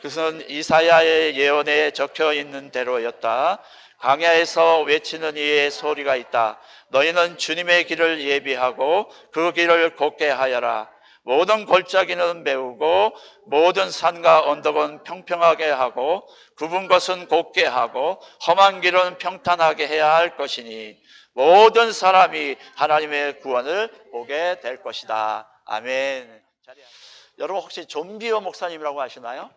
그것은 이사야의 예언에 적혀 있는 대로였다. 광야에서 외치는 이의 소리가 있다. 너희는 주님의 길을 예비하고 그 길을 곧게 하여라. 모든 골짜기는 메우고 모든 산과 언덕은 평평하게 하고 굽은 것은 곧게 하고 험한 길은 평탄하게 해야 할 것이니 모든 사람이 하나님의 구원을 보게 될 것이다. 아멘. 여러분 혹시 존비어 목사님이라고 아시나요?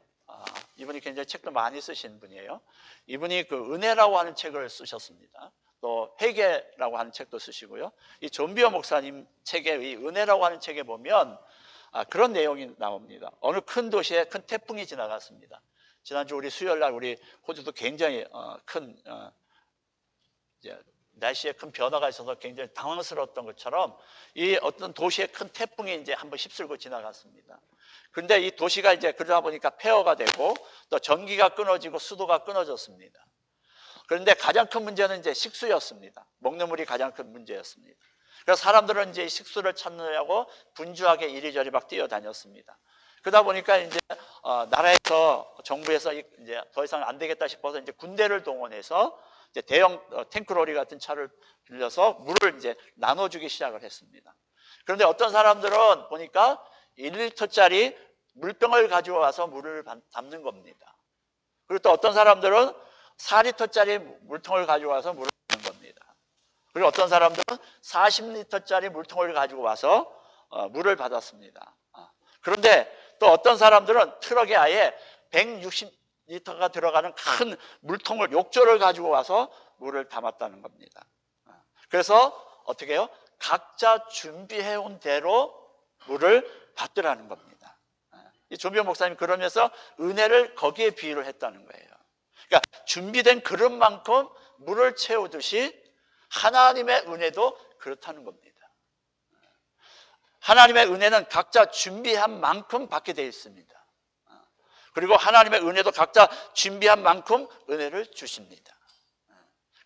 이분이 굉장히 책도 많이 쓰신 분이에요. 이분이 그 은혜라고 하는 책을 쓰셨습니다. 또 회개라고 하는 책도 쓰시고요. 이 존비어 목사님 책에 이 은혜라고 하는 책에 보면 그런 내용이 나옵니다. 어느 큰 도시에 큰 태풍이 지나갔습니다. 지난주 우리 수요일 날 우리 호주도 굉장히 큰 날씨에 큰 변화가 있어서 굉장히 당황스러웠던 것처럼 이 어떤 도시의 큰 태풍이 이제 한번 휩쓸고 지나갔습니다. 그런데 이 도시가 이제 그러다 보니까 폐허가 되고 또 전기가 끊어지고 수도가 끊어졌습니다. 그런데 가장 큰 문제는 이제 식수였습니다. 먹는 물이 가장 큰 문제였습니다. 그래서 사람들은 이제 식수를 찾느라고 분주하게 이리저리 막 뛰어다녔습니다. 그러다 보니까 이제 나라에서 정부에서 이제 더 이상 안 되겠다 싶어서 이제 군대를 동원해서 이제 대형 탱크로리 같은 차를 빌려서 물을 이제 나눠주기 시작을 했습니다. 그런데 어떤 사람들은 보니까 1리터짜리 물병을 가지고 와서 물을 담는 겁니다. 그리고 또 어떤 사람들은 4리터짜리 물통을 가지고 와서 물을 담는 겁니다. 그리고 어떤 사람들은 40리터짜리 물통을 가지고 와서 물을 받았습니다. 그런데 또 어떤 사람들은 트럭에 아예 160리터가 들어가는 큰 물통을, 욕조를 가지고 와서 물을 담았다는 겁니다. 그래서 어떻게 해요? 각자 준비해온 대로 물을 받으라는 겁니다. 이 존비어 목사님 그러면서 은혜를 거기에 비유를 했다는 거예요. 그러니까 준비된 그릇만큼 물을 채우듯이 하나님의 은혜도 그렇다는 겁니다. 하나님의 은혜는 각자 준비한 만큼 받게 되어 있습니다. 그리고 하나님의 은혜도 각자 준비한 만큼 은혜를 주십니다.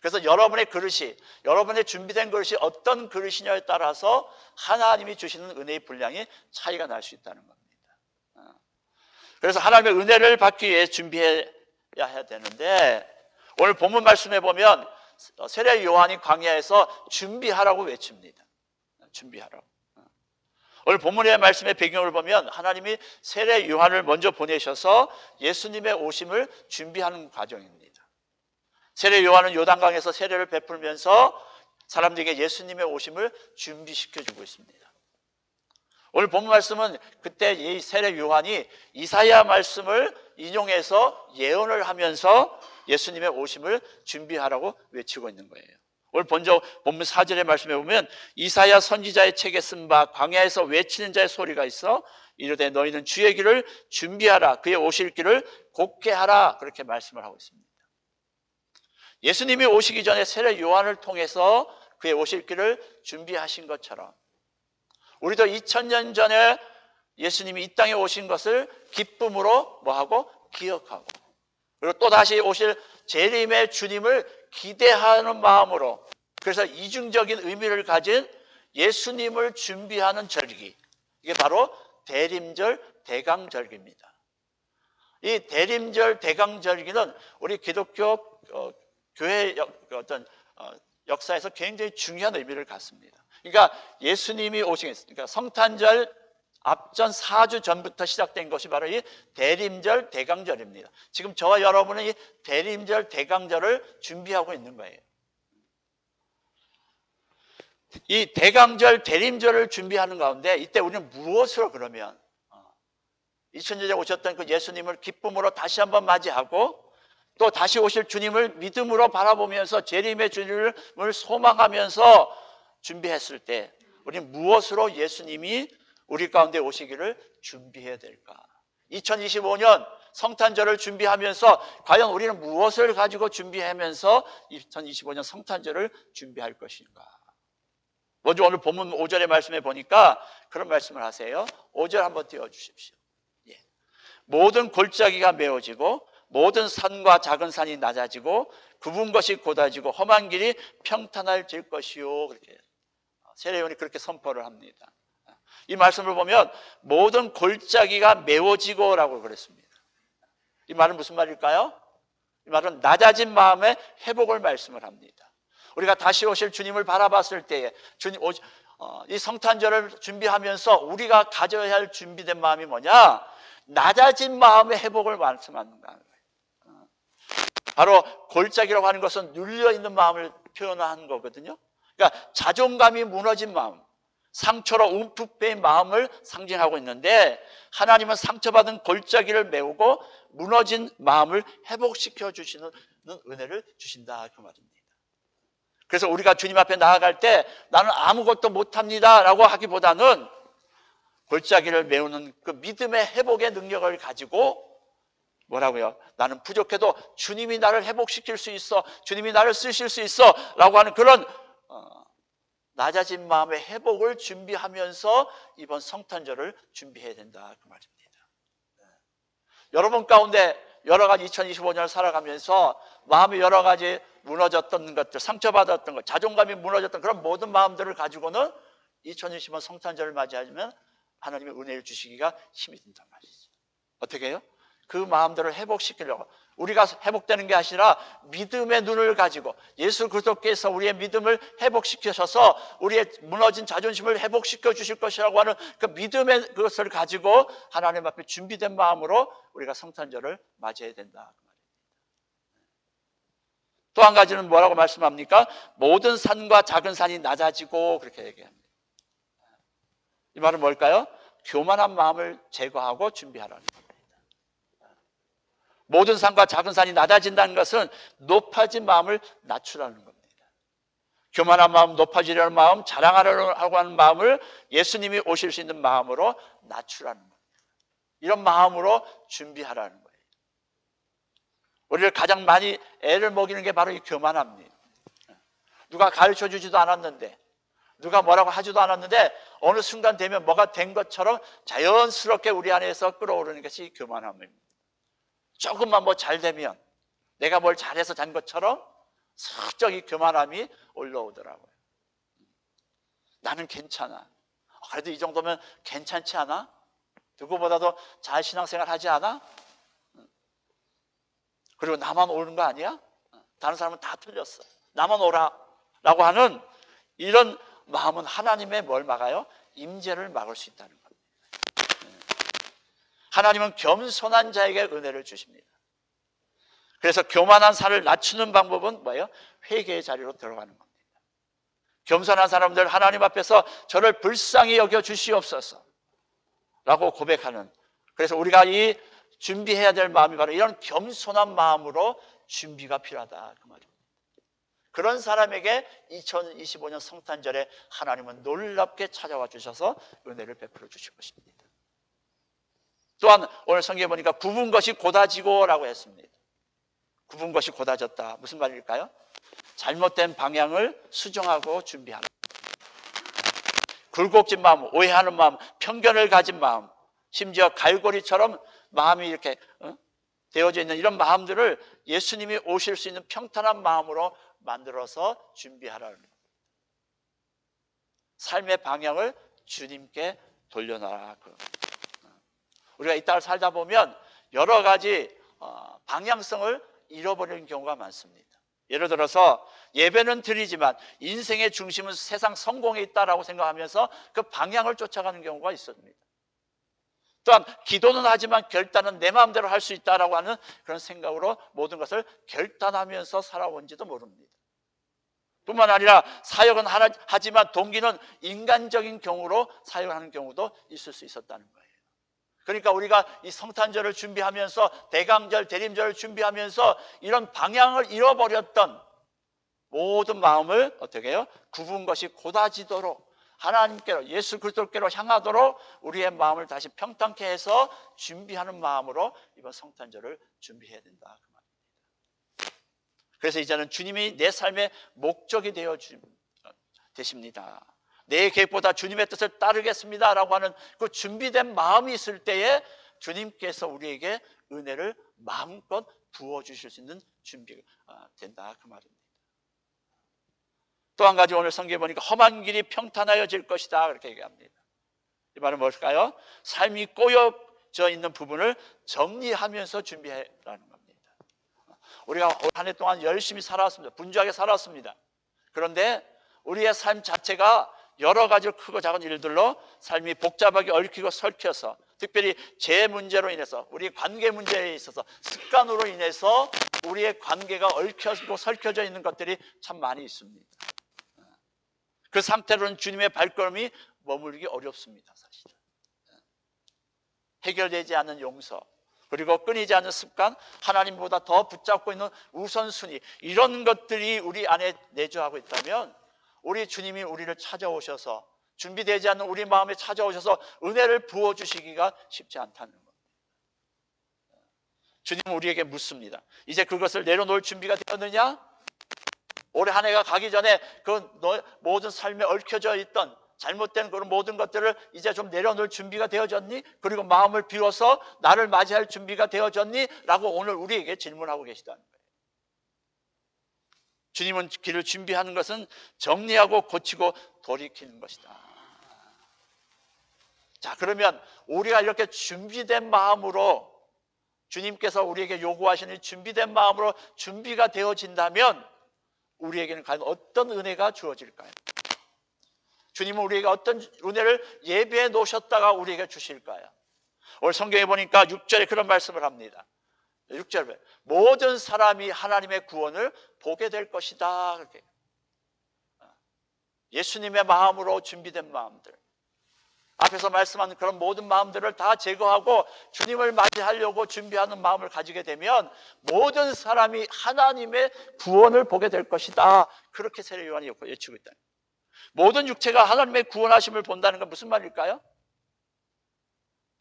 그래서 여러분의 그릇이, 여러분의 준비된 그릇이 어떤 그릇이냐에 따라서 하나님이 주시는 은혜의 분량이 차이가 날 수 있다는 겁니다. 그래서 하나님의 은혜를 받기 위해 준비해야 해야 되는데, 오늘 본문 말씀에 보면 세례 요한이 광야에서 준비하라고 외칩니다. 준비하라고. 오늘 본문의 말씀의 배경을 보면 하나님이 세례 요한을 먼저 보내셔서 예수님의 오심을 준비하는 과정입니다. 세례 요한은 요단강에서 세례를 베풀면서 사람들에게 예수님의 오심을 준비시켜주고 있습니다. 오늘 본문 말씀은 그때 이 세례 요한이 이사야 말씀을 인용해서 예언을 하면서 예수님의 오심을 준비하라고 외치고 있는 거예요. 오늘 본문 4절의 말씀에 보면 이사야 선지자의 책에 쓴 바 광야에서 외치는 자의 소리가 있어 이르되 너희는 주의 길을 준비하라, 그의 오실 길을 곧게 하라, 그렇게 말씀을 하고 있습니다. 예수님이 오시기 전에 세례 요한을 통해서 그의 오실 길을 준비하신 것처럼 우리도 2000년 전에 예수님이 이 땅에 오신 것을 기쁨으로 뭐하고? 기억하고, 그리고 또 다시 오실 재림의 주님을 기대하는 마음으로, 그래서 이중적인 의미를 가진 예수님을 준비하는 절기, 이게 바로 대림절 대강절기입니다. 이 대림절 대강절기는 우리 기독교 교회 어떤 역사에서 굉장히 중요한 의미를 갖습니다. 그러니까 예수님이 그러니까 성탄절 앞전 4주 전부터 시작된 것이 바로 이 대림절 대강절입니다. 지금 저와 여러분은 이 대림절 대강절을 준비하고 있는 거예요. 이 대강절 대림절을 준비하는 가운데 이때 우리는 무엇으로 그러면 2000년 전에 오셨던 그 예수님을 기쁨으로 다시 한번 맞이하고 또 다시 오실 주님을 믿음으로 바라보면서 재림의 주님을 소망하면서 준비했을 때 우리는 무엇으로 예수님이 우리 가운데 오시기를 준비해야 될까? 2025년 성탄절을 준비하면서 과연 우리는 무엇을 가지고 준비하면서 2025년 성탄절을 준비할 것인가? 먼저 오늘 본문 5절의 말씀에 보니까 그런 말씀을 하세요. 5절 한번 띄워주십시오. 예. 모든 골짜기가 메워지고 모든 산과 작은 산이 낮아지고 굽은 것이 곧아지고 험한 길이 평탄해질 것이요. 그렇게 세례 요한이 그렇게 선포를 합니다. 이 말씀을 보면 모든 골짜기가 메워지고라고 그랬습니다. 이 말은 무슨 말일까요? 이 말은 낮아진 마음의 회복을 말씀을 합니다. 우리가 다시 오실 주님을 바라봤을 때에 이 성탄절을 준비하면서 우리가 가져야 할 준비된 마음이 뭐냐? 낮아진 마음의 회복을 말씀하는 거예요. 바로 골짜기라고 하는 것은 눌려있는 마음을 표현한 거거든요. 그러니까 자존감이 무너진 마음, 상처로 움푹 패인 마음을 상징하고 있는데, 하나님은 상처받은 골짜기를 메우고 무너진 마음을 회복시켜 주시는 은혜를 주신다, 그 말입니다. 그래서 우리가 주님 앞에 나아갈 때 나는 아무것도 못합니다 라고 하기보다는 골짜기를 메우는 그 믿음의 회복의 능력을 가지고 뭐라고요? 나는 부족해도 주님이 나를 회복시킬 수 있어, 주님이 나를 쓰실 수 있어 라고 하는 그런 낮아진 마음의 회복을 준비하면서 이번 성탄절을 준비해야 된다, 그 말입니다. 여러분 가운데 여러 가지 2025년을 살아가면서 마음이 여러 가지 무너졌던 것들, 상처받았던 것, 자존감이 무너졌던 그런 모든 마음들을 가지고는 2025년 성탄절을 맞이하면 하나님의 은혜를 주시기가 힘이 든단 말이죠. 어떻게 해요? 그 마음들을 회복시키려고, 우리가 회복되는 게 아니라 믿음의 눈을 가지고 예수 그리스도께서 우리의 믿음을 회복시키셔서 우리의 무너진 자존심을 회복시켜 주실 것이라고 하는 그 믿음의 그것을 가지고 하나님 앞에 준비된 마음으로 우리가 성탄절을 맞이해야 된다. 또 한 가지는 뭐라고 말씀합니까? 모든 산과 작은 산이 낮아지고, 그렇게 얘기합니다. 이 말은 뭘까요? 교만한 마음을 제거하고 준비하라는 겁니다. 모든 산과 작은 산이 낮아진다는 것은 높아진 마음을 낮추라는 겁니다. 교만한 마음, 높아지려는 마음, 자랑하려고 하는 마음을 예수님이 오실 수 있는 마음으로 낮추라는 겁니다. 이런 마음으로 준비하라는 거예요. 우리를 가장 많이 애를 먹이는 게 바로 이 교만함입니다. 누가 가르쳐 주지도 않았는데, 누가 뭐라고 하지도 않았는데 어느 순간 되면 뭐가 된 것처럼 자연스럽게 우리 안에서 끌어오르는 것이 교만함입니다. 조금만 뭐 잘 되면 내가 뭘 잘해서 잔 것처럼 슬쩍 이 교만함이 올라오더라고요. 나는 괜찮아. 그래도 이 정도면 괜찮지 않아? 누구보다도 잘 신앙생활 하지 않아? 그리고 나만 옳은 거 아니야? 다른 사람은 다 틀렸어. 나만 옳아. 라고 하는 이런 마음은 하나님의 뭘 막아요? 임재를 막을 수 있다는 겁니다. 하나님은 겸손한 자에게 은혜를 주십니다. 그래서 교만한 산을 낮추는 방법은 뭐예요? 회개의 자리로 들어가는 겁니다. 겸손한 사람들, 하나님 앞에서 저를 불쌍히 여겨 주시옵소서 라고 고백하는, 그래서 우리가 이 준비해야 될 마음이 바로 이런 겸손한 마음으로 준비가 필요하다, 그 말입니다. 그런 사람에게 2025년 성탄절에 하나님은 놀랍게 찾아와 주셔서 은혜를 베풀어 주실 것입니다. 또한 오늘 성경에 보니까 굽은 것이 곧아지고 라고 했습니다. 굽은 것이 곧아졌다. 무슨 말일까요? 잘못된 방향을 수정하고 준비하는, 굴곡진 마음, 오해하는 마음, 편견을 가진 마음, 심지어 갈고리처럼 마음이 이렇게 되어져 있는 이런 마음들을 예수님이 오실 수 있는 평탄한 마음으로 만들어서 준비하라는 겁니다. 삶의 방향을 주님께 돌려놔라. 우리가 이 땅을 살다 보면 여러 가지 방향성을 잃어버리는 경우가 많습니다. 예를 들어서 예배는 드리지만 인생의 중심은 세상 성공에 있다라고 생각하면서 그 방향을 쫓아가는 경우가 있습니다. 또한 기도는 하지만 결단은 내 마음대로 할 수 있다라고 하는 그런 생각으로 모든 것을 결단하면서 살아온지도 모릅니다. 뿐만 아니라 사역은 하지만 동기는 인간적인 경우로 사역하는 경우도 있을 수 있었다는 거예요. 그러니까 우리가 이 성탄절을 준비하면서 대강절, 대림절을 준비하면서 이런 방향을 잃어버렸던 모든 마음을 어떻게 해요? 굽은 것이 곧아지도록 하나님께로, 예수 그리스도께로 향하도록 우리의 마음을 다시 평탄케 해서 준비하는 마음으로 이번 성탄절을 준비해야 된다, 그 말입니다. 그래서 이제는 주님이 내 삶의 목적이 되십니다. 내 계획보다 주님의 뜻을 따르겠습니다 라고 하는 그 준비된 마음이 있을 때에 주님께서 우리에게 은혜를 마음껏 부어주실 수 있는 준비가 된다, 그 말입니다. 또 한 가지 오늘 성경에 보니까 험한 길이 평탄하여질 것이다, 그렇게 얘기합니다. 이 말은 뭘까요? 삶이 꼬여 얹혀져 있는 부분을 정리하면서 준비하라는 겁니다. 우리가 올 한 해 동안 열심히 살아왔습니다. 분주하게 살아왔습니다. 그런데 우리의 삶 자체가 여러 가지 크고 작은 일들로 삶이 복잡하게 얽히고 설켜서, 특별히 제 문제로 인해서, 우리 관계 문제에 있어서 습관으로 인해서 우리의 관계가 얽혀지고 설켜져 있는 것들이 참 많이 있습니다. 그 상태로는 주님의 발걸음이 머물기 어렵습니다. 사실은 해결되지 않는 용서, 그리고 끊이지 않는 습관, 하나님보다 더 붙잡고 있는 우선순위, 이런 것들이 우리 안에 내주하고 있다면 우리 주님이 우리를 찾아오셔서, 준비되지 않는 우리 마음에 찾아오셔서 은혜를 부어주시기가 쉽지 않다는 겁니다. 주님은 우리에게 묻습니다. 이제 그것을 내려놓을 준비가 되었느냐? 올해 한 해가 가기 전에 그 모든 삶에 얽혀져 있던 잘못된 그런 모든 것들을 이제 좀 내려놓을 준비가 되어졌니? 그리고 마음을 비워서 나를 맞이할 준비가 되어졌니? 라고 오늘 우리에게 질문하고 계시다는 거예요. 주님은 길을 준비하는 것은 정리하고 고치고 돌이키는 것이다. 자, 그러면 우리가 이렇게 준비된 마음으로, 주님께서 우리에게 요구하시는 준비된 마음으로 준비가 되어진다면 우리에게는 과연 어떤 은혜가 주어질까요? 주님은 우리에게 어떤 은혜를 예비해 놓으셨다가 우리에게 주실까요? 오늘 성경에 보니까 6절에 그런 말씀을 합니다. 6절에 모든 사람이 하나님의 구원을 보게 될 것이다. 그렇게. 예수님의 마음으로 준비된 마음들, 앞에서 말씀한 그런 모든 마음들을 다 제거하고 주님을 맞이하려고 준비하는 마음을 가지게 되면 모든 사람이 하나님의 구원을 보게 될 것이다. 그렇게 세례 요한이 외치고 있다. 모든 육체가 하나님의 구원하심을 본다는 건 무슨 말일까요?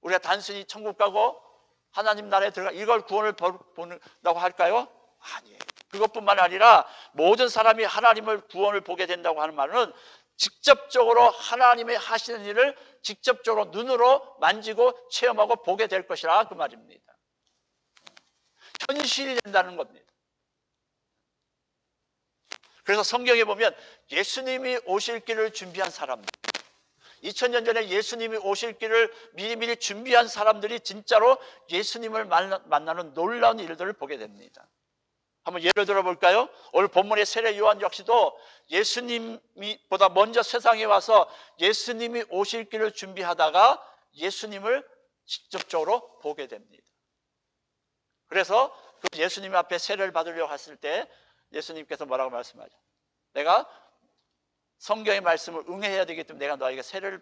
우리가 단순히 천국 가고 하나님 나라에 들어가 이걸 구원을 본다고 할까요? 아니에요. 그것뿐만 아니라 모든 사람이 하나님을 구원을 보게 된다고 하는 말은 직접적으로 하나님의 하시는 일을 직접적으로 눈으로 만지고 체험하고 보게 될 것이라, 그 말입니다. 현실이 된다는 겁니다. 그래서 성경에 보면 예수님이 오실 길을 준비한 사람들, 2000년 전에 예수님이 오실 길을 미리미리 준비한 사람들이 진짜로 예수님을 만나는 놀라운 일들을 보게 됩니다. 한번 예를 들어볼까요? 오늘 본문의 세례 요한 역시도 예수님보다 먼저 세상에 와서 예수님이 오실 길을 준비하다가 예수님을 직접적으로 보게 됩니다. 그래서 그 예수님 앞에 세례를 받으려고 했을 때 예수님께서 뭐라고 말씀하죠? 내가 성경의 말씀을 응해야 되기 때문에 내가 너에게 세례를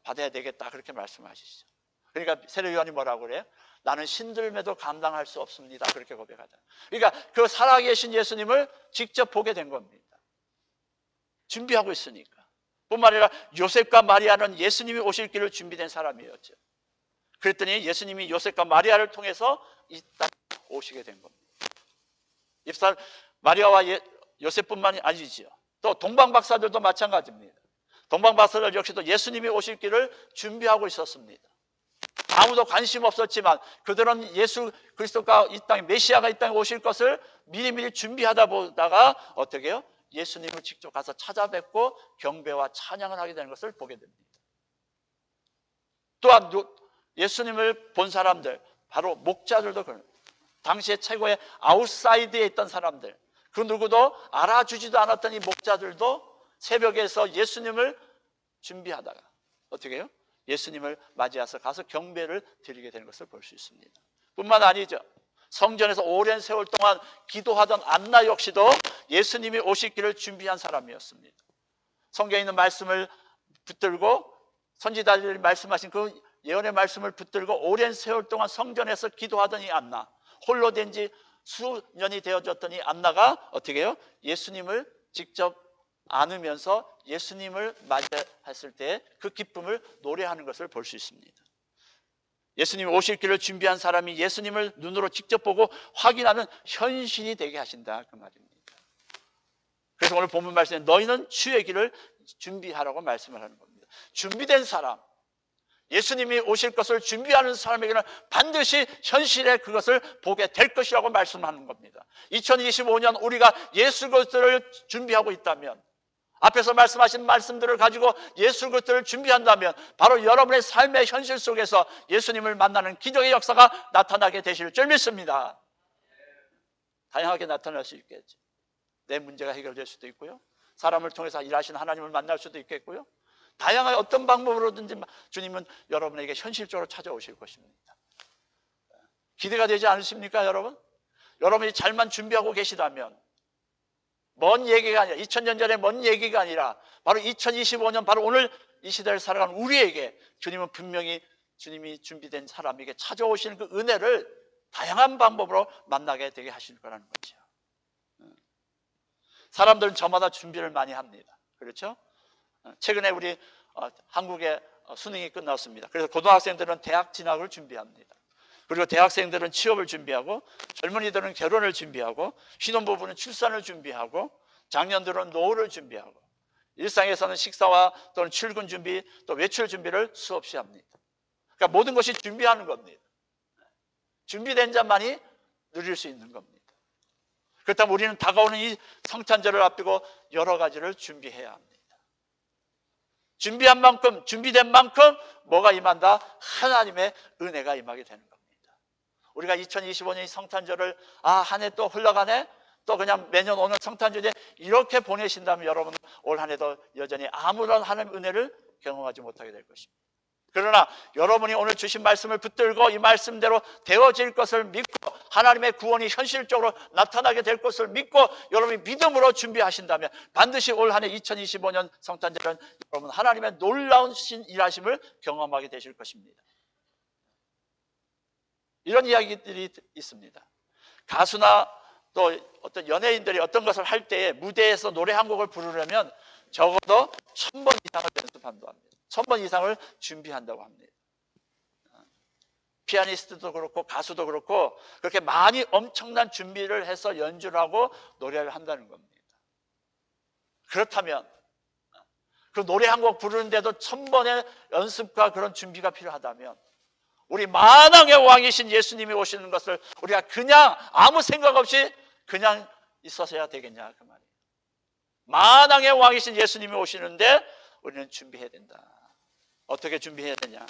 받아야 되겠다, 그렇게 말씀하시죠. 그러니까 세례 요한이 뭐라고 그래요? 나는 신들매도 감당할 수 없습니다, 그렇게 고백하잖아요. 그러니까 그 살아계신 예수님을 직접 보게 된 겁니다. 준비하고 있으니까. 뿐만 아니라 요셉과 마리아는 예수님이 오실 길을 준비된 사람이었죠. 그랬더니 예수님이 요셉과 마리아를 통해서 이 땅에 오시게 된 겁니다. 입사 마리아와 요셉뿐만이 아니지요. 또 동방박사들도 마찬가지입니다. 동방박사들 역시도 예수님이 오실 길을 준비하고 있었습니다. 아무도 관심 없었지만 그들은 예수 그리스도가 이 땅에, 메시아가 이 땅에 오실 것을 미리미리 준비하다 보다가 어떻게 해요? 예수님을 직접 가서 찾아뵙고 경배와 찬양을 하게 되는 것을 보게 됩니다. 또한 예수님을 본 사람들, 바로 목자들도 그런, 당시에 최고의 아웃사이드에 있던 사람들, 그 누구도 알아주지도 않았던 이 목자들도 새벽에서 예수님을 준비하다가 어떻게 해요? 예수님을 맞이해서 가서 경배를 드리게 되는 것을 볼 수 있습니다. 뿐만 아니죠. 성전에서 오랜 세월 동안 기도하던 안나 역시도 예수님이 오실 길을 준비한 사람이었습니다. 성경에 있는 말씀을 붙들고, 선지자들이 말씀하신 그 예언의 말씀을 붙들고 오랜 세월 동안 성전에서 기도하던 이 안나, 홀로 된 지 수년이 되어졌던 이 안나가 어떻게 해요? 예수님을 직접 안으면서 예수님을 맞이했을 때 그 기쁨을 노래하는 것을 볼 수 있습니다. 예수님이 오실 길을 준비한 사람이 예수님을 눈으로 직접 보고 확인하는 현실이 되게 하신다, 그 말입니다. 그래서 오늘 본문 말씀에 너희는 주의 길을 준비하라고 말씀을 하는 겁니다. 준비된 사람, 예수님이 오실 것을 준비하는 사람에게는 반드시 현실에 그것을 보게 될 것이라고 말씀하는 겁니다. 2025년 우리가 예수 그리스도를 준비하고 있다면, 앞에서 말씀하신 말씀들을 가지고 예수 그리스도를 준비한다면 바로 여러분의 삶의 현실 속에서 예수님을 만나는 기적의 역사가 나타나게 되실 줄 믿습니다. 다양하게 나타날 수 있겠죠. 내 문제가 해결될 수도 있고요, 사람을 통해서 일하시는 하나님을 만날 수도 있겠고요, 다양한 어떤 방법으로든지 주님은 여러분에게 현실적으로 찾아오실 것입니다. 기대가 되지 않으십니까, 여러분? 여러분이 잘만 준비하고 계시다면, 먼 얘기가 아니라 2000년 전에 먼 얘기가 아니라 바로 2025년 바로 오늘 이 시대를 살아가는 우리에게 주님은 분명히 주님이 준비된 사람에게 찾아오시는 그 은혜를 다양한 방법으로 만나게 되게 하실 거라는 거죠. 사람들은 저마다 준비를 많이 합니다. 그렇죠? 최근에 우리 한국의 수능이 끝났습니다. 그래서 고등학생들은 대학 진학을 준비합니다. 그리고 대학생들은 취업을 준비하고, 젊은이들은 결혼을 준비하고, 신혼부부는 출산을 준비하고, 장년들은 노후를 준비하고, 일상에서는 식사와 또는 출근 준비, 또 외출 준비를 수없이 합니다. 그러니까 모든 것이 준비하는 겁니다. 준비된 자만이 누릴 수 있는 겁니다. 그렇다면 우리는 다가오는 이 성탄절을 앞두고 여러 가지를 준비해야 합니다. 준비한 만큼, 준비된 만큼 뭐가 임한다? 하나님의 은혜가 임하게 되는 겁니다. 우리가 2025년 이 성탄절을 한 해 또 흘러가네, 또 그냥 매년 오늘 성탄절에 이렇게 보내신다면 여러분은 올 한 해도 여전히 아무런 하나님의 은혜를 경험하지 못하게 될 것입니다. 그러나 여러분이 오늘 주신 말씀을 붙들고 이 말씀대로 되어질 것을 믿고 하나님의 구원이 현실적으로 나타나게 될 것을 믿고 여러분이 믿음으로 준비하신다면 반드시 올 한 해 2025년 성탄절은 여러분 하나님의 놀라운 일하심을 경험하게 되실 것입니다. 이런 이야기들이 있습니다. 가수나 또 어떤 연예인들이 어떤 것을 할 때에 무대에서 노래 한 곡을 부르려면 적어도 1000번 이상을 연습한다고 합니다. 1000번 이상을 준비한다고 합니다. 피아니스트도 그렇고 가수도 그렇고 그렇게 많이 엄청난 준비를 해서 연주를 하고 노래를 한다는 겁니다. 그렇다면 그 노래 한 곡 부르는데도 1000번의 연습과 그런 준비가 필요하다면 우리 만왕의 왕이신 예수님이 오시는 것을 우리가 그냥 아무 생각 없이 그냥 있어서야 되겠냐 그 말이에요. 만왕의 왕이신 예수님이 오시는데 우리는 준비해야 된다. 어떻게 준비해야 되냐?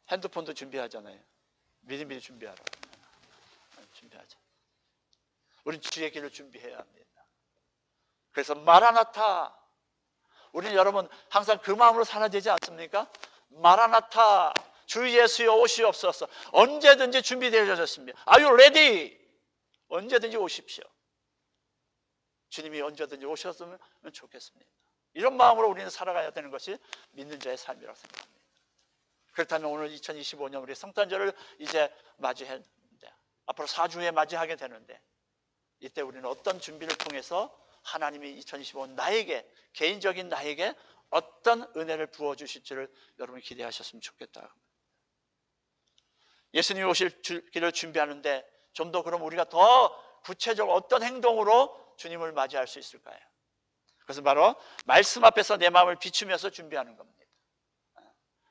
핸드폰도 준비하잖아요. 미리미리 준비하라. 준비하자. 우리는 주의 길을 준비해야 합니다. 그래서 마라나타. 우리는 여러분 항상 그 마음으로 살아야 되지 않습니까? 마라나타, 주 예수여 오시옵소서. 언제든지 준비되어졌습니다. Are you ready? 언제든지 오십시오. 주님이 언제든지 오셨으면 좋겠습니다. 이런 마음으로 우리는 살아가야 되는 것이 믿는 자의 삶이라고 생각합니다. 그렇다면 오늘 2025년 우리 성탄절을 이제 맞이했는데 앞으로 4주에 맞이하게 되는데 이때 우리는 어떤 준비를 통해서 하나님이 2025년 나에게, 개인적인 나에게 어떤 은혜를 부어주실지를 여러분이 기대하셨으면 좋겠다. 예수님이 오실 길을 준비하는데 좀 더 그럼 우리가 더 구체적으로 어떤 행동으로 주님을 맞이할 수 있을까요? 그것은 바로 말씀 앞에서 내 마음을 비추면서 준비하는 겁니다.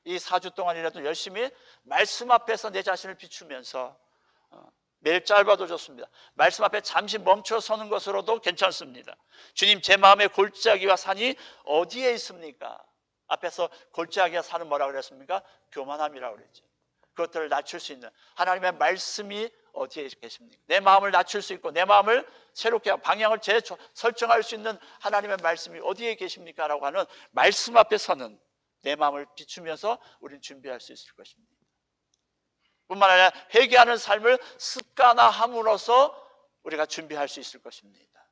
이 4주 동안이라도 열심히 말씀 앞에서 내 자신을 비추면서 매일 짧아도 좋습니다. 말씀 앞에 잠시 멈춰 서는 것으로도 괜찮습니다. 주님, 제 마음의 골짜기와 산이 어디에 있습니까? 앞에서 골짜기와 산은 뭐라고 그랬습니까? 교만함이라고 그랬죠. 그것들을 낮출 수 있는 하나님의 말씀이 어디에 계십니까? 내 마음을 낮출 수 있고 내 마음을 새롭게 방향을 설정할 수 있는 하나님의 말씀이 어디에 계십니까? 라고 하는 말씀 앞에 서는 내 마음을 비추면서 우리는 준비할 수 있을 것입니다. 뿐만 아니라 회개하는 삶을 습관화함으로써 우리가 준비할 수 있을 것입니다.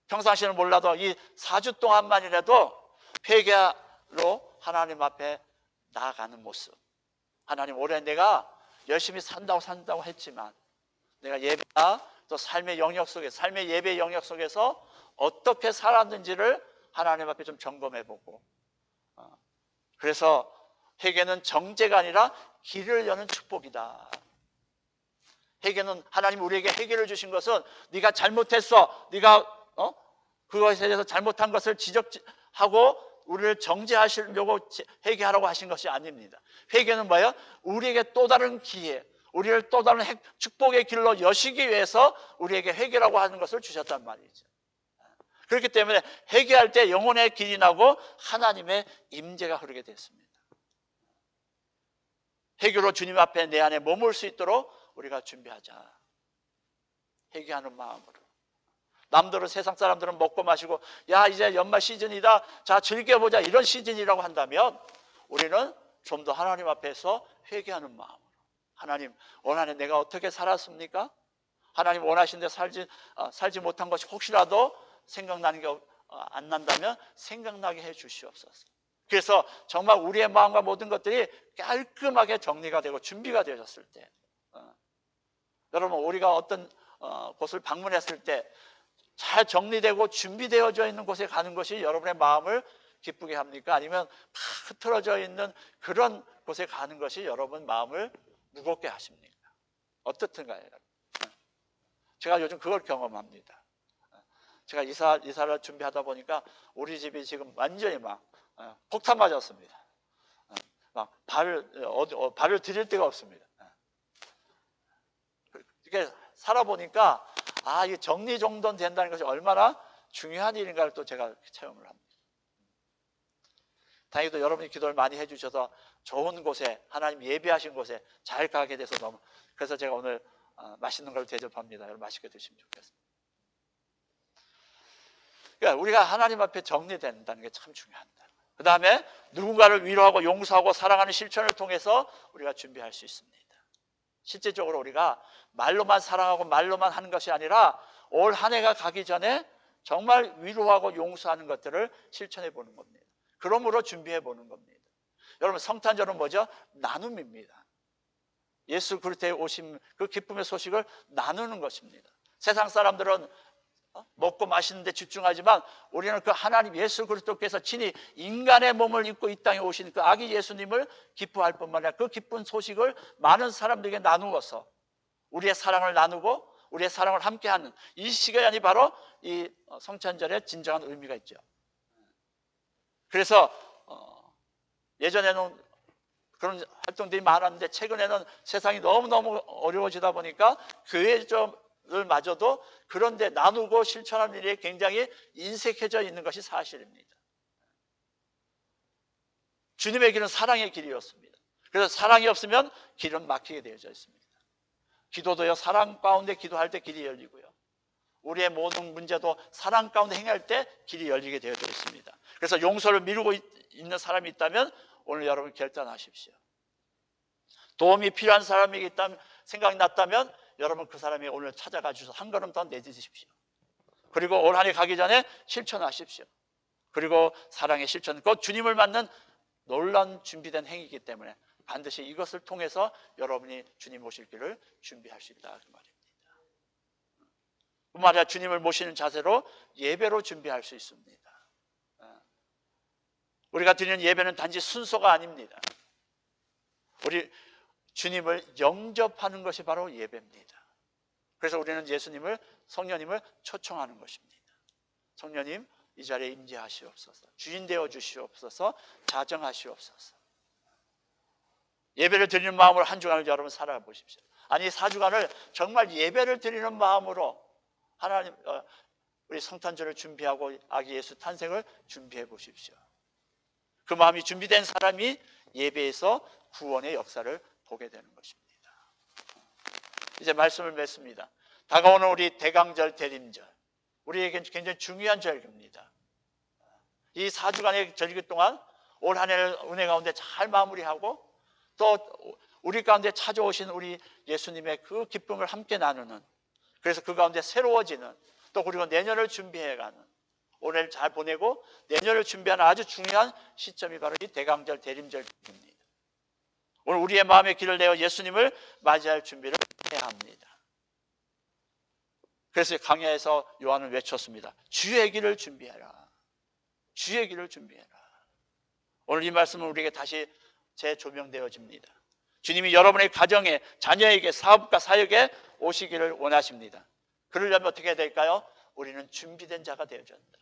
평상시에는 몰라도 이 4주 동안만이라도 회개로 하나님 앞에 나아가는 모습. 하나님, 올해 내가 열심히 산다고 했지만 내가 예배나 또 삶의 영역 속에서, 삶의 예배 영역 속에서 어떻게 살았는지를 하나님 앞에 좀 점검해보고, 그래서 회개는 정죄가 아니라 길을 여는 축복이다. 회개는 하나님 우리에게 회개를 주신 것은 네가 잘못했어, 네가 그것에 대해서 잘못한 것을 지적하고 우리를 정죄하시려고 회개하라고 하신 것이 아닙니다. 회개는 뭐예요? 우리에게 또 다른 기회, 우리를 또 다른 축복의 길로 여시기 위해서 우리에게 회개라고 하는 것을 주셨단 말이죠. 그렇기 때문에 회개할 때 영혼의 길이 나고 하나님의 임재가 흐르게 됐습니다. 회개로 주님 앞에 내 안에 머물 수 있도록 우리가 준비하자. 회개하는 마음으로. 남들은, 세상 사람들은 먹고 마시고 야 이제 연말 시즌이다, 자 즐겨보자, 이런 시즌이라고 한다면 우리는 좀 더 하나님 앞에서 회개하는 마음으로, 하나님 올 한 해 내가 어떻게 살았습니까? 하나님 원하신 데 살지 못한 것이 혹시라도 생각나는 게 안 난다면 생각나게 해 주시옵소서. 그래서 정말 우리의 마음과 모든 것들이 깔끔하게 정리가 되고 준비가 되어졌을 때, 여러분 우리가 어떤 곳을 방문했을 때 잘 정리되고 준비되어져 있는 곳에 가는 것이 여러분의 마음을 기쁘게 합니까? 아니면 막 흐트러져 있는 그런 곳에 가는 것이 여러분 마음을 무겁게 하십니까? 어떻든가요? 제가 요즘 그걸 경험합니다. 제가 이사를 준비하다 보니까 우리 집이 지금 완전히 막 폭탄 맞았습니다. 막 발을 들일 데가 없습니다. 이렇게 살아보니까 이 정리정돈 된다는 것이 얼마나 중요한 일인가를 또 제가 체험을 합니다. 다행히도 여러분이 기도를 많이 해주셔서 좋은 곳에, 하나님 예비하신 곳에 잘 가게 돼서 너무, 그래서 제가 오늘 맛있는 걸 대접합니다. 여러분 맛있게 드시면 좋겠습니다. 그러니까 우리가 하나님 앞에 정리된다는 게 참 중요합니다. 그 다음에 누군가를 위로하고 용서하고 사랑하는 실천을 통해서 우리가 준비할 수 있습니다. 실제적으로 우리가 말로만 사랑하고 말로만 하는 것이 아니라 올 한 해가 가기 전에 정말 위로하고 용서하는 것들을 실천해 보는 겁니다. 그러므로 준비해 보는 겁니다. 여러분 성탄절은 뭐죠? 나눔입니다. 예수 그리스도의 오심, 그 기쁨의 소식을 나누는 것입니다. 세상 사람들은 먹고 마시는 데 집중하지만 우리는 그 하나님 예수 그리스도께서 친히 인간의 몸을 입고 이 땅에 오신 그 아기 예수님을 기뻐할 뿐만 아니라 그 기쁜 소식을 많은 사람들에게 나누어서 우리의 사랑을 나누고 우리의 사랑을 함께하는 이 시간이 바로 이 성탄절의 진정한 의미가 있죠. 그래서 예전에는 그런 활동들이 많았는데 최근에는 세상이 너무너무 어려워지다 보니까 교회를 마저도 그런데 나누고 실천하는 일이 굉장히 인색해져 있는 것이 사실입니다. 주님의 길은 사랑의 길이었습니다. 그래서 사랑이 없으면 길은 막히게 되어져 있습니다. 기도도요, 사랑 가운데 기도할 때 길이 열리고요, 우리의 모든 문제도 사랑 가운데 행할 때 길이 열리게 되어져 있습니다. 그래서 용서를 미루고 있는 사람이 있다면 오늘 여러분 결단하십시오. 도움이 필요한 사람이 있다면, 생각이 났다면 여러분 그 사람이 오늘 찾아가 주셔서 한 걸음 더 내딛으십시오. 그리고 올 한 해 가기 전에 실천하십시오. 그리고 사랑의 실천, 곧 주님을 만난 놀라운 준비된 행위이기 때문에 반드시 이것을 통해서 여러분이 주님 모실 길을 준비할 수 있다 그 말입니다. 뿐만 아니라 주님을 모시는 자세로 예배로 준비할 수 있습니다. 우리가 드리는 예배는 단지 순서가 아닙니다. 우리 주님을 영접하는 것이 바로 예배입니다. 그래서 우리는 예수님을, 성령님을 초청하는 것입니다. 성령님 이 자리에 임재하시옵소서, 주인 되어 주시옵소서, 자정하시옵소서. 예배를 드리는 마음으로 한 주간을 여러분 살아보십시오. 아니 4주간을 정말 예배를 드리는 마음으로 하나님 우리 성탄절을 준비하고 아기 예수 탄생을 준비해 보십시오. 그 마음이 준비된 사람이 예배에서 구원의 역사를 보게 되는 것입니다. 이제 말씀을 맺습니다. 다가오는 우리 대강절, 대림절, 우리에게 굉장히 중요한 절기입니다. 이 4주간의 절기 동안 올 한 해를 은혜 가운데 잘 마무리하고 또 우리 가운데 찾아오신 우리 예수님의 그 기쁨을 함께 나누는, 그래서 그 가운데 새로워지는, 또 그리고 내년을 준비해가는, 올해를 잘 보내고 내년을 준비하는 아주 중요한 시점이 바로 이 대강절, 대림절입니다. 오늘 우리의 마음의 길을 내어 예수님을 맞이할 준비를 해야 합니다. 그래서 강야에서 요한은 외쳤습니다. 주의 길을 준비해라. 주의 길을 준비해라. 오늘 이 말씀은 우리에게 다시 재조명되어집니다. 주님이 여러분의 가정에, 자녀에게, 사업과 사역에 오시기를 원하십니다. 그러려면 어떻게 해야 될까요? 우리는 준비된 자가 되어야 한다.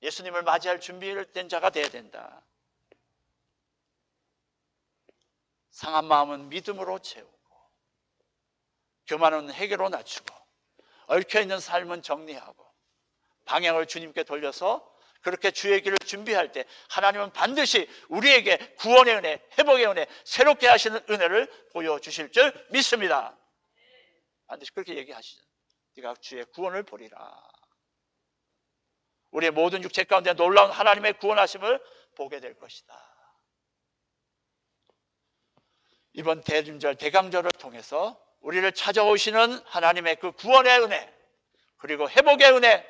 예수님을 맞이할 준비된 자가 되어야 된다. 상한 마음은 믿음으로 채우고 교만은 회개로 낮추고 얽혀있는 삶은 정리하고 방향을 주님께 돌려서 그렇게 주의 길을 준비할 때 하나님은 반드시 우리에게 구원의 은혜, 회복의 은혜, 새롭게 하시는 은혜를 보여주실 줄 믿습니다. 반드시 그렇게 얘기하시죠. 네가 주의 구원을 보리라. 우리의 모든 육체 가운데 놀라운 하나님의 구원하심을 보게 될 것이다. 이번 대림절, 대강절을 통해서 우리를 찾아오시는 하나님의 그 구원의 은혜, 그리고 회복의 은혜,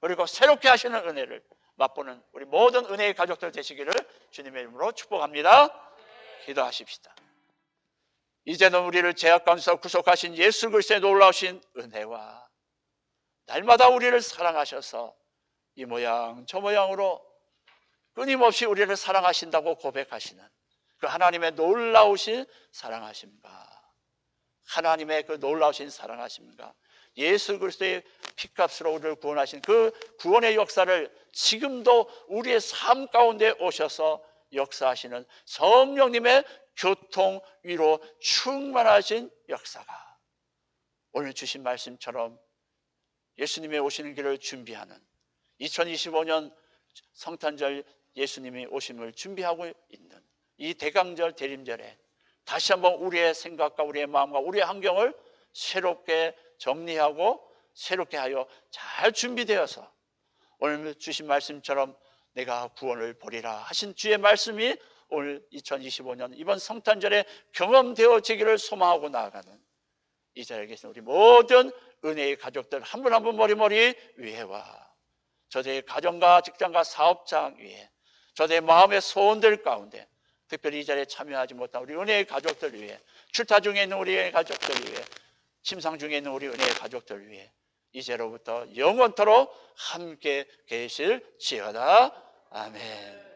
그리고 새롭게 하시는 은혜를 맛보는 우리 모든 은혜의 가족들 되시기를 주님의 이름으로 축복합니다. 기도하십시다. 이제는 우리를 죄악 가운데서 구속하신 예수 그리스도의 놀라우신 은혜와 날마다 우리를 사랑하셔서 이 모양 저 모양으로 끊임없이 우리를 사랑하신다고 고백하시는 그 하나님의 놀라우신 사랑하심과 하나님의 그 놀라우신 사랑하심과 예수 그리스도의 피값으로 우리를 구원하신 그 구원의 역사를 지금도 우리의 삶 가운데 오셔서 역사하시는 성령님의 교통 위로 충만하신 역사가 오늘 주신 말씀처럼 예수님의 오시는 길을 준비하는 2025년 성탄절 예수님이 오심을 준비하고 있는 이 대강절 대림절에 다시 한번 우리의 생각과 우리의 마음과 우리의 환경을 새롭게 정리하고 새롭게 하여 잘 준비되어서 오늘 주신 말씀처럼 내가 구원을 보리라 하신 주의 말씀이 오늘 2025년 이번 성탄절에 경험되어지기를 소망하고 나아가는 이 자리에 계신 우리 모든 은혜의 가족들 한 분 한 분 머리머리 위에와 저들의 가정과 직장과 사업장 위에 저들의 마음의 소원들 가운데 특별히 이 자리에 참여하지 못한 우리 은혜의 가족들 위해 출타 중에 있는 우리 은혜의 가족들 위해 침상 중에 있는 우리 은혜의 가족들 위해 이제로부터 영원토록 함께 계실지어다. 아멘.